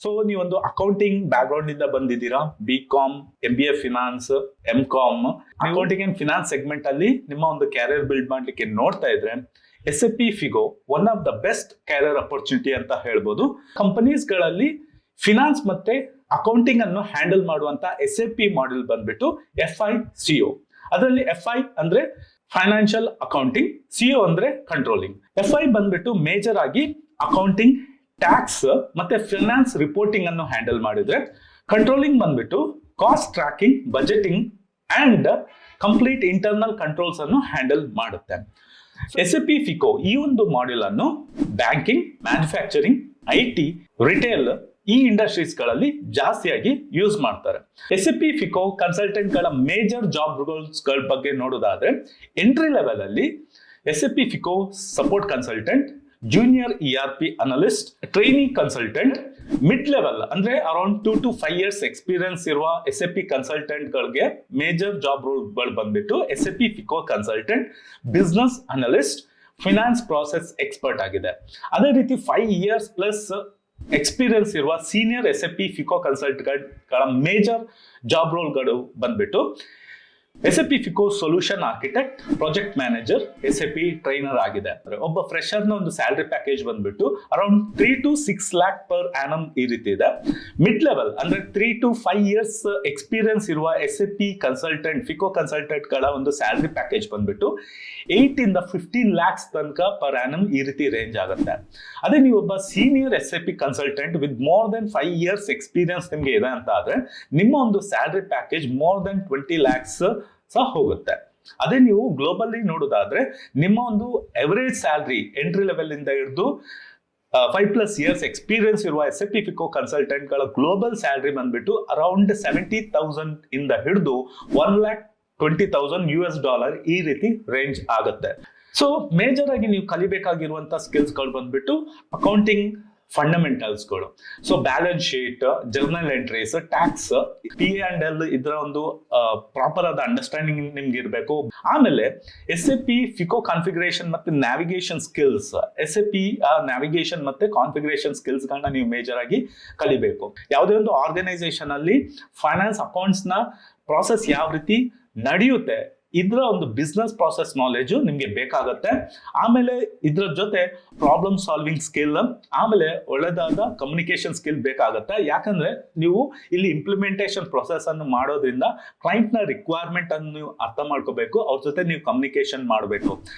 So ನೀವೊಂದು accounting back ground ಇಂದ ಬಂದಿದ್ದೀರಾ, BCom, MBA finance, MCom, accounting and finance segment ಅಲ್ಲಿ ನಿಮ್ಮ ಒಂದು ಕ್ಯಾರಿಯರ್ ಬಿಲ್ಡ್ ಮಾಡ್ಲಿಕ್ಕೆ ನೋಡ್ತಾ ಇದ್ರೆ SAP FICO one of the best carrier opportunity ಅಂತ ಹೇಳ್ಬೋದು. ಕಂಪನೀಸ್ ಗಳಲ್ಲಿ ಫಿನಾನ್ಸ್ ಮತ್ತೆ ಅಕೌಂಟಿಂಗ್ ಅನ್ನು ಹ್ಯಾಂಡಲ್ ಮಾಡುವಂತ SAP ಮಾಡೆಲ್ ಬಂದ್ಬಿಟ್ಟು FICO. ಅದರಲ್ಲಿ FI ಅಂದ್ರೆ ಫೈನಾನ್ಷಿಯಲ್ ಅಕೌಂಟಿಂಗ್, CO ಅಂದ್ರೆ ಕಂಟ್ರೋಲಿಂಗ್. FI ಬಂದ್ಬಿಟ್ಟು ಮೇಜರ್ ಆಗಿ ಅಕೌಂಟಿಂಗ್, ಟ್ಯಾಕ್ಸ್ ಮತ್ತೆ ಫಿನಾನ್ಸ್ ರಿಪೋರ್ಟಿಂಗ್ ಅನ್ನು ಹ್ಯಾಂಡಲ್ ಮಾಡಿದ್ರೆ, ಕಂಟ್ರೋಲಿಂಗ್ ಬಂದ್ಬಿಟ್ಟು cost tracking, budgeting and complete internal controls ಅನ್ನು ಹ್ಯಾಂಡಲ್ ಮಾಡುತ್ತೆ. SAP FICO ಈ ಒಂದು ಮಾಡೆಲ್ ಅನ್ನು ಬ್ಯಾಂಕಿಂಗ್, ಮ್ಯಾನುಫ್ಯಾಕ್ಚರಿಂಗ್, IT, ರಿಟೇಲ್ ಈ ಇಂಡಸ್ಟ್ರೀಸ್ ಗಳಲ್ಲಿ ಜಾಸ್ತಿಯಾಗಿ ಯೂಸ್ ಮಾಡ್ತಾರೆ. SAP FICO ಕನ್ಸಲ್ಟೆಂಟ್ ಗಳ ಮೇಜರ್ ಜಾಬ್ ರೋಲ್ಸ್ ಗಳ ಬಗ್ಗೆ ನೋಡೋದಾದ್ರೆ, ಎಂಟ್ರಿ ಲೆವೆಲ್ ಅಲ್ಲಿ SAP FICO support consultant, junior ERP analyst, trainee consultant, mid level ಅಂದ್ರೆ ಅರೌಂಡ್ 2 to 5 years ಎಕ್ಸ್ಪೀರಿಯನ್ಸ್ ಇರುವ SAP ಕನ್ಸಲ್ಟೆಂಟ್ ಗಳಿಗೆ ಮೇಜರ್ ಜಾಬ್ ರೋಲ್ಗಳು ಬಂದ್ಬಿಟ್ಟು SAP FICO consultant, business analyst, finance process expert ಆಗಿದೆ. ಅದೇ ರೀತಿ 5 years ಪ್ಲಸ್ ಎಕ್ಸ್ಪೀರಿಯನ್ಸ್ ಇರುವ ಸೀನಿಯರ್ SAP FICO ಕನ್ಸಲ್ಟೆಂಟ್ಗಳ ಮೇಜರ್ ಜಾಬ್ ರೋಲ್ಗಳು ಬಂದ್ಬಿಟ್ಟು SAP FICO solution architect, project manager, SAP trainer ಆಗಿದೆ. ಒಬ್ಬ ಫ್ರೆಶರ್ ನ ಒಂದು ಸ್ಯಾಲರಿ ಪ್ಯಾಕೇಜ್ ಬಂದ್ಬಿಟ್ಟು around 3 to 6 lakh per annum ಈ ರೀತಿ ಇದೆ. ಮಿಡ್ ಲೆವೆಲ್ ಅಂದ್ರೆ 3 to 5 years ಎಕ್ಸ್ಪೀರಿಯನ್ಸ್ ಇರುವ SAP ಕನ್ಸಲ್ಟೆಂಟ್, FICO ಕನ್ಸಲ್ಟೆಂಟ್ ಗಳ ಒಂದು ಸ್ಯಾಲರಿ ಪ್ಯಾಕೇಜ್ ಬಂದ್ಬಿಟ್ಟು 8 ಇಂದ 15 lakhs ತನಕ ಪರ್ ಆನಮ್ ಈ ರೀತಿ ರೇಂಜ್ ಆಗುತ್ತೆ. ಅದೇ ನೀವು ಒಬ್ಬ senior SAP consultant with more than 5 years experience ನಿಮ್ಗೆ ಇದೆ ಅಂತ ಆದ್ರೆ ನಿಮ್ಮ ಒಂದು salary package more than 20 lakhs ಸಹ ಹೋಗುತ್ತೆ. ಅದೇ ನೀವು ಗ್ಲೋಬಲಿ ನೋಡೋದಾದ್ರೆ ನಿಮ್ಮ ಒಂದು ಎವರೇಜ್ ಸ್ಯಾಲರಿ ಎಂಟ್ರಿ ಲೆವೆಲ್ ಇಂದ ಹಿಡಿದು 5+ years ಎಕ್ಸ್ಪೀರಿಯನ್ಸ್ ಇರುವ SAP FICO ಕನ್ಸಲ್ಟೆಂಟ್ ಗಳ ಗ್ಲೋಬಲ್ ಸ್ಯಾಲರಿ ಬಂದ್ಬಿಟ್ಟು ಅರೌಂಡ್ 70,000 ಇಂದ ಹಿಡಿದು $120,000 ಈ ರೀತಿ ರೇಂಜ್ ಆಗುತ್ತೆ. ಸೊ ಮೇಜರ್ ಆಗಿ ನೀವು ಕಲಿಬೇಕಾಗಿರುವಂತ ಸ್ಕಿಲ್ಸ್ ಗಳು ಬಂದ್ಬಿಟ್ಟು ಅಕೌಂಟಿಂಗ್ ಫಂಡಮೆಂಟಲ್ಸ್ಗಳು. So balance sheet, journal entries, tax, P&L ಇದರ ಒಂದು ಪ್ರಾಪರ್ ಆದ ಅಂಡರ್ಸ್ಟ್ಯಾಂಡಿಂಗ್ ನಿಮ್ಗೆ ಇರಬೇಕು. ಆಮೇಲೆ SAP FICO ಕಾನ್ಫಿಗರೇಷನ್ ಮತ್ತೆ ನ್ಯಾವಿಗೇಷನ್ ಸ್ಕಿಲ್ಸ್, SAP ನ್ಯಾವಿಗೇಷನ್ ಮತ್ತೆ ಕಾನ್ಫಿಗರೇಷನ್ ಸ್ಕಿಲ್ಸ್ ಗಳನ್ನ ನೀವು ಮೇಜರ್ ಆಗಿ ಕಲಿಬೇಕು. ಯಾವುದೇ ಒಂದು ಆರ್ಗನೈಸೇಷನ್ ಅಲ್ಲಿ ಫೈನಾನ್ಸ್ ಅಕೌಂಟ್ಸ್ ನ ಪ್ರಾಸೆಸ್ ಯಾವ ರೀತಿ ನಡೆಯುತ್ತೆ ಇದರ ಒಂದು ಬಿಸ್ನೆಸ್ ಪ್ರಾಸೆಸ್ ನಾಲೆಜ್ ನಿಮ್ಗೆ ಬೇಕಾಗತ್ತೆ. ಆಮೇಲೆ ಇದ್ರ ಜೊತೆ ಪ್ರಾಬ್ಲಮ್ ಸಾಲ್ವಿಂಗ್ ಸ್ಕಿಲ್, ಆಮೇಲೆ ಒಳ್ಳೆದಾದ ಕಮ್ಯುನಿಕೇಶನ್ ಸ್ಕಿಲ್ ಬೇಕಾಗತ್ತೆ. ಯಾಕಂದ್ರೆ ನೀವು ಇಲ್ಲಿ ಇಂಪ್ಲಿಮೆಂಟೇಷನ್ ಪ್ರೊಸೆಸ್ ಅನ್ನು ಮಾಡೋದ್ರಿಂದ ಕ್ಲೈಂಟ್ ನ ರಿಕ್ವೈರ್ಮೆಂಟ್ ಅನ್ನು ನೀವು ಅರ್ಥ ಮಾಡ್ಕೋಬೇಕು, ಅವ್ರ ಜೊತೆ ನೀವು ಕಮ್ಯುನಿಕೇಶನ್ ಮಾಡಬೇಕು.